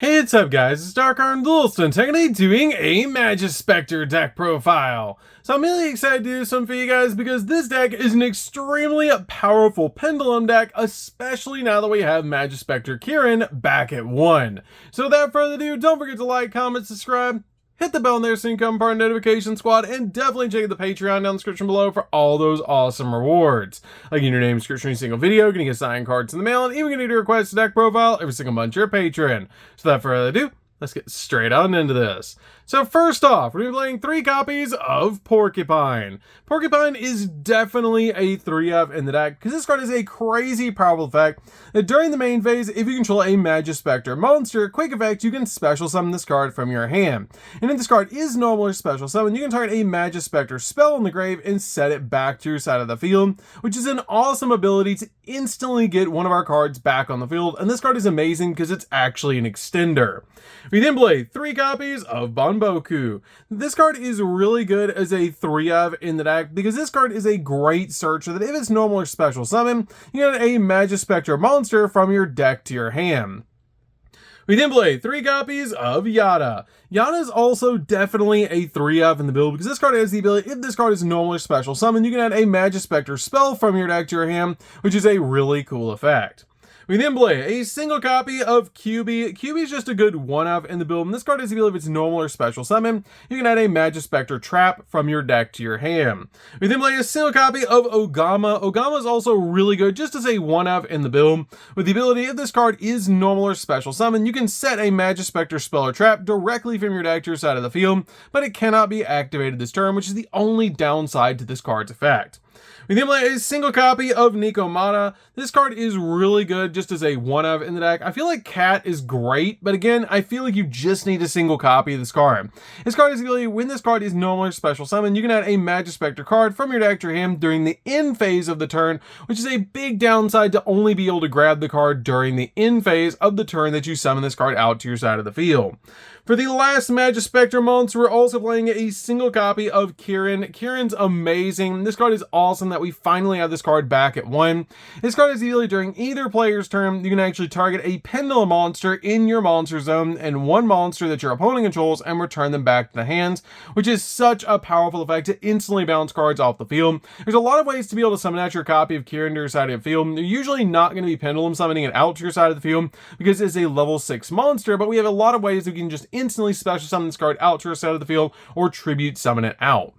Hey, what's up guys, it's DarkArmedDuelist and today doing a Majespecter deck profile. So I'm really excited to do something for you guys because this deck is an extremely powerful pendulum deck, especially now that we have Majespecter Kirin back at 1. So without further ado, don't forget to like, comment, subscribe, hit the bell in there so you can become part of the notification squad, and definitely check out the Patreon down in the description below for all those awesome rewards. Like in your name, description, every single video, gonna get signed cards in the mail, and even gonna do request a deck profile every single month you're a patron. So without further ado, let's get straight on into this. So first off, we're going to be playing 3 copies of Porcupine. Porcupine is definitely a 3-of in the deck, because this card is a crazy powerful effect that during the main phase, if you control a Majespecter monster, quick effect, you can special summon this card from your hand. And if this card is normal or special summon, you can target a Majespecter spell in the grave and set it back to your side of the field, which is an awesome ability to instantly get one of our cards back on the field, and this card is amazing because it's actually an extender. We then play 3 copies of Banboku. This card is really good as a 3-of in the deck because this card is a great searcher that if it's normal or special summon, you get a Majespecter monster from your deck to your hand. We then play 3 copies of Yada. Yada is also definitely a 3-of in the build because this card has the ability, if this card is normal or special summon, you can add a Majespecter spell from your deck to your hand, which is a really cool effect. We then play a single copy of QB. QB is just a good 1-of in the build, and this card has the ability if it's normal or special summon, you can add a Majespecter trap from your deck to your hand. We then play a single copy of Ogama. Ogama is also really good just as a 1-of in the build, with the ability if this card is normal or special summon, you can set a Majespecter spell or trap directly from your deck to your side of the field, but it cannot be activated this turn, which is the only downside to this card's effect. We then play a single copy of Nikomata. This card is really good just as a 1-of in the deck. I feel like Cat is great, but again, I feel like you just need a single copy of this card. This card is the ability, when this card is normal or special summon, you can add a Majespecter card from your deck to your hand during the end phase of the turn, which is a big downside to only be able to grab the card during the end phase of the turn that you summon this card out to your side of the field. For the last Majespecter monster, we're also playing a single copy of Kirin. Kirin's amazing. This card is awesome that we finally have this card back at 1. This card is the ability during either player's turn, you can actually target a pendulum monster in your monster zone and one monster that your opponent controls and return them back to the hands, which is such a powerful effect to instantly bounce cards off the field. There's a lot of ways to be able to summon out your copy of Kirin to your side of the field. You're usually not going to be pendulum summoning it out to your side of the field because it's a level 6 monster, but we have a lot of ways that we can just instantly special summon this card out to our side of the field or tribute summon it out.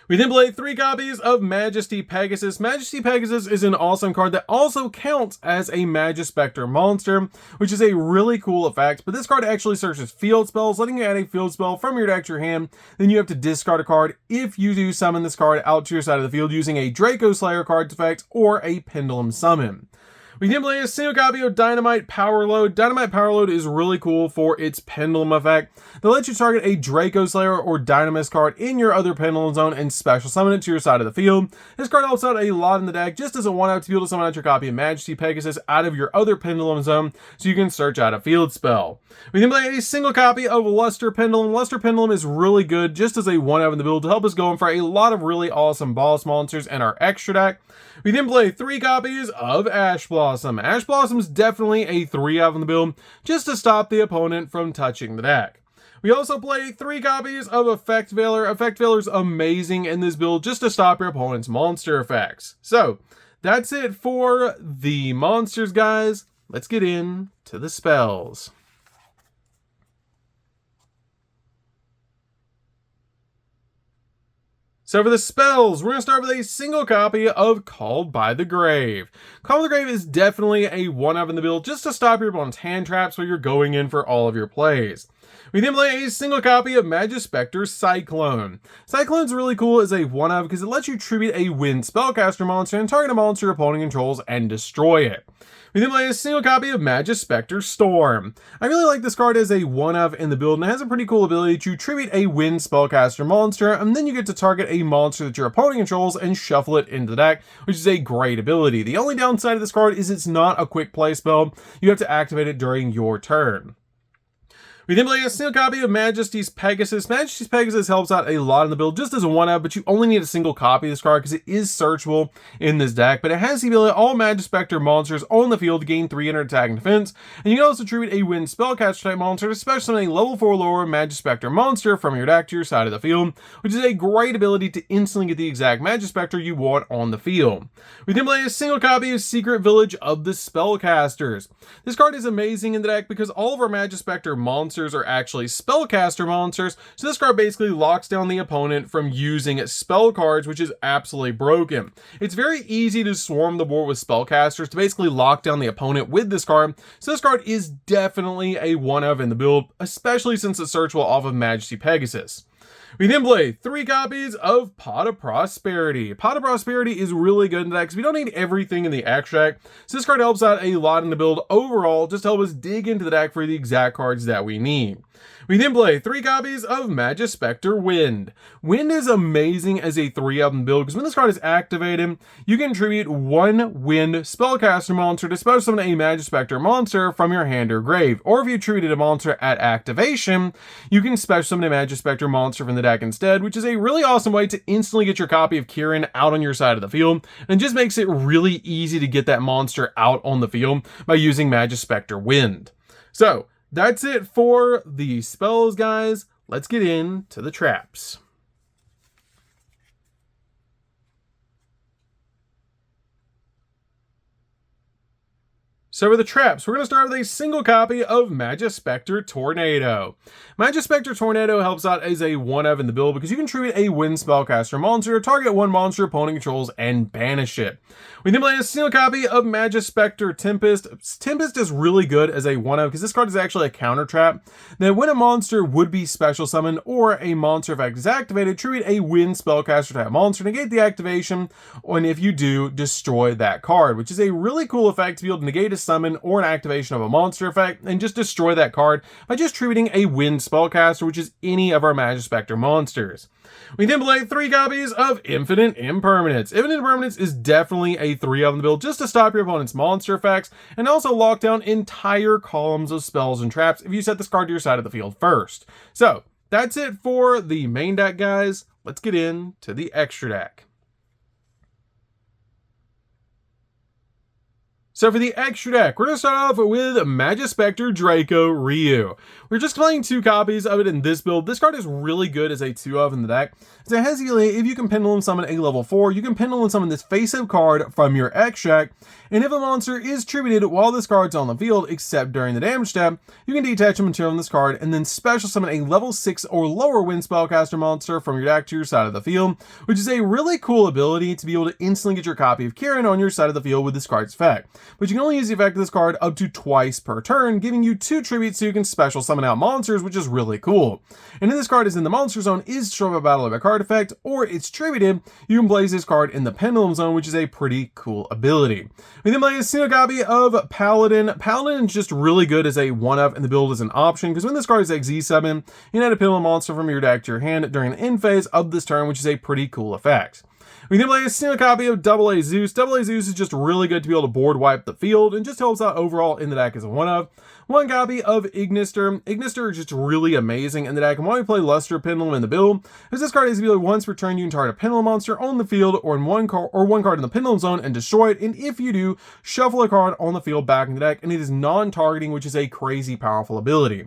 We then play 3 copies of Majesty Pegasus. Majesty Pegasus is an awesome card that also counts as a Majespecter monster, which is a really cool effect, but this card actually searches field spells, letting you add a field spell from your deck to your hand. Then you have to discard a card if you do summon this card out to your side of the field using a Draco Slayer card effect or a Pendulum Summon. We can play a single copy of Dynamite Power Load. Dynamite Power Load is really cool for its pendulum effect that lets you target a Draco Slayer or Dynamis card in your other pendulum zone and special summon it to your side of the field. This card helps out a lot in the deck just as a 1-of to be able to summon out your copy of Majesty Pegasus out of your other pendulum zone so you can search out a field spell. We can play a single copy of Luster Pendulum. Luster Pendulum is really good just as a 1-of in the build to help us go in for a lot of really awesome boss monsters in our extra deck. We then play 3 copies of Ash Blossom. Ash Blossom is definitely a 3-of in the build just to stop the opponent from touching the deck. We also play 3 copies of Effect Veiler. Effect Veiler is amazing in this build just to stop your opponent's monster effects. So that's it for the monsters, guys. Let's get into the spells. So for the spells, we're going to start with a single copy of Called by the Grave. Called by the Grave is definitely a 1-of in the build just to stop your opponent's hand traps while you're going in for all of your plays. We then play a single copy of Majespecter Cyclone. Cyclone's really cool as a 1-of because it lets you tribute a wind spellcaster monster and target a monster your opponent controls and destroy it. We then play a single copy of Majespecter Storm. I really like this card as a 1-of in the build, and it has a pretty cool ability to tribute a wind spellcaster monster, and then you get to target a monster that your opponent controls and shuffle it into the deck, which is a great ability. The only downside of this card is it's not a quick play spell. You have to activate it during your turn. We then play a single copy of Majesty's Pegasus. Majesty's Pegasus helps out a lot in the build just as a 1-of, but you only need a single copy of this card because it is searchable in this deck. But it has the ability all Majespecter monsters on the field gain 300 attack and defense. And you can also tribute a wind spellcaster type monster, especially a level 4 lower Majespecter monster from your deck to your side of the field, which is a great ability to instantly get the exact Majespecter you want on the field. We then play a single copy of Secret Village of the Spellcasters. This card is amazing in the deck because all of our Majespecter monsters are actually spellcaster monsters, so this card basically locks down the opponent from using spell cards, which is absolutely broken. It's very easy to swarm the board with spellcasters to basically lock down the opponent with this card, so this card is definitely a 1-of in the build, especially since it's searchable off of Majesty Pegasus. We then play 3 copies of Pot of Prosperity. Pot of Prosperity is really good in the deck because we don't need everything in the extract, so this card helps out a lot in the build overall, just to help us dig into the deck for the exact cards that we need. We then play 3 copies of Majespecter Wind. Wind is amazing as a 3-of in build because when this card is activated, you can tribute 1 Wind spellcaster monster to special summon a Majespecter monster from your hand or grave. Or if you tributed a monster at activation, you can special summon a Majespecter monster from the deck instead, which is a really awesome way to instantly get your copy of Kieran out on your side of the field, and just makes it really easy to get that monster out on the field by using Majespecter Wind. So, that's it for the spells, guys. Let's get into the traps. So for the traps, we're going to start with a single copy of Majespecter Tornado. Majespecter Tornado helps out as a 1-of in the build because you can tribute a wind spellcaster monster, target 1 monster opponent controls, and banish it. We then play a single copy of Majespecter Tempest. Tempest is really good as a 1-of because this card is actually a counter trap. That when a monster would be special summoned or a monster effect is activated, tribute a wind spellcaster type monster, negate the activation, and if you do, destroy that card, which is a really cool effect to be able to negate a summon or an activation of a monster effect and just destroy that card by just tributing a wind spellcaster, which is any of our Majespecter monsters. We then play 3 copies of Infinite Impermanence. Infinite Impermanence is definitely a 3-of in the build just to stop your opponent's monster effects and also lock down entire columns of spells and traps if you set this card to your side of the field first. So that's it for the main deck, guys. Let's get into the extra deck. So for the extra deck, we're going to start off with Majespecter Draco Ryu. We're just playing 2 copies of it in this build. This card is really good as a 2-of in the deck. So it has the ability, if you can Pendulum Summon a level 4, you can Pendulum Summon this face-up card from your extract, and if a monster is tributed while this card's on the field, except during the damage step, you can detach a material from this card and then special summon a level 6 or lower wind spellcaster monster from your deck to your side of the field, which is a really cool ability to be able to instantly get your copy of Kieran on your side of the field with this card's effect. But you can only use the effect of this card up to twice per turn, giving you 2 tributes so you can special summon out monsters, which is really cool. And if this card is in the monster zone, is destroyed by battle of a card effect, or it's tributed, you can place this card in the pendulum zone, which is a pretty cool ability. We then play a single copy of Paladin. Paladin is just really good as a 1-of in the build as an option, because when this card is XZ summon, you can add a pendulum monster from your deck to your hand during the end phase of this turn, which is a pretty cool effect. We then play a single copy of AA Zeus. AA Zeus is just really good to be able to board wipe the field and just helps out overall in the deck as a 1-of. 1 copy of Ignister. Ignister is just really amazing in the deck, and why we play Luster Pendulum in the build is this card is the ability once per turn you can target a pendulum monster on the field or in one card in the pendulum zone and destroy it, and if you do, shuffle a card on the field back in the deck, and it is non-targeting, which is a crazy powerful ability.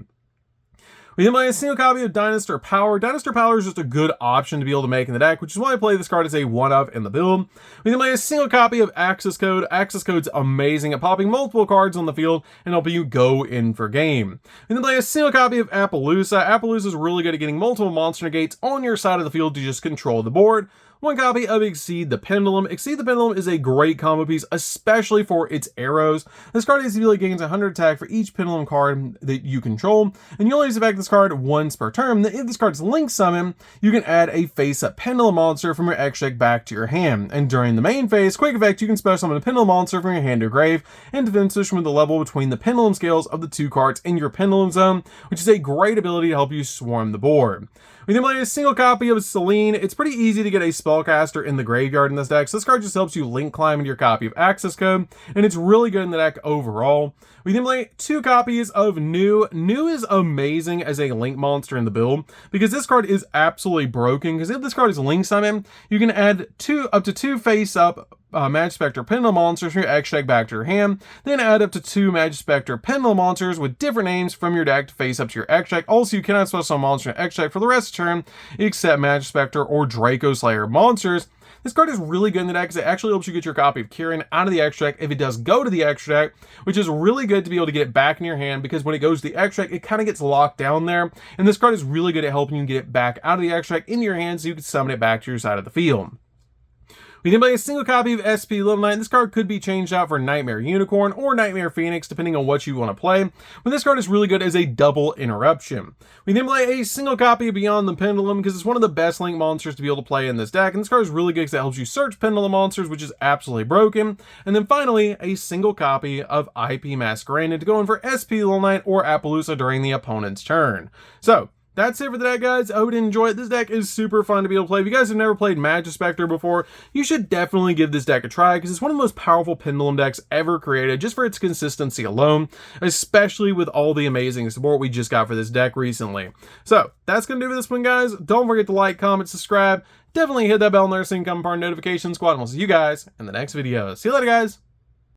We then play a single copy of Dinosaur Power. Dinosaur Power is just a good option to be able to make in the deck, which is why I play this card as a 1-of in the build. We then play a single copy of Access Code. Access Code's amazing at popping multiple cards on the field and helping you go in for game. We then play a single copy of Appaloosa. Appaloosa is really good at getting multiple monster negates on your side of the field to just control the board. 1 copy of Exceed the Pendulum. Exceed the Pendulum is a great combo piece, especially for its arrows. This card is ability gains 100 attack for each Pendulum card that you control, and you only use effect this card once per turn. Then if this card's Link Summon, you can add a face-up Pendulum monster from your extract back to your hand. And during the main phase, quick effect, you can special summon a Pendulum monster from your hand to grave, and defend switch with the level between the Pendulum scales of the 2 cards in your Pendulum zone, which is a great ability to help you swarm the board. We then play a single copy of Selene. It's pretty easy to get a spellcaster in the graveyard in this deck, so this card just helps you link climb into your copy of Access Code, and it's really good in the deck overall. We then play 2 copies of New. New is amazing as a link monster in the build, because this card is absolutely broken, because if this card is link summon, you can add up to 2 face-up Majespecter Pendulum monsters from your X deck back to your hand, then add up to 2 Majespecter Pendulum monsters with different names from your deck to face up to your X deck. Also, you cannot special monster in your X deck for the rest of the turn, except Majespecter or Draco Slayer monsters. This card is really good in the deck because it actually helps you get your copy of Kieran out of the X deck if it does go to the X deck, which is really good to be able to get it back in your hand, because when it goes to the X deck, it kind of gets locked down there, and this card is really good at helping you get it back out of the X deck into your hand so you can summon it back to your side of the field. We can play a single copy of SP Little Knight. This card could be changed out for Nightmare Unicorn or Nightmare Phoenix, depending on what you want to play, but this card is really good as a double interruption. We then play a single copy of Beyond the Pendulum, because it's one of the best link monsters to be able to play in this deck, and this card is really good because it helps you search Pendulum monsters, which is absolutely broken. And then finally, a single copy of IP Masquerade to go in for SP Little Knight or Appaloosa during the opponent's turn. So, that's it for the deck, guys. I hope you enjoy it. This deck is super fun to be able to play. If you guys have never played Majespecter before, you should definitely give this deck a try, because it's one of the most powerful Pendulum decks ever created, just for its consistency alone, especially with all the amazing support we just got for this deck recently. So, that's going to do it for this one, guys. Don't forget to like, comment, subscribe. Definitely hit that bell and there's income part notification squad, and we'll see you guys in the next video. See you later, guys.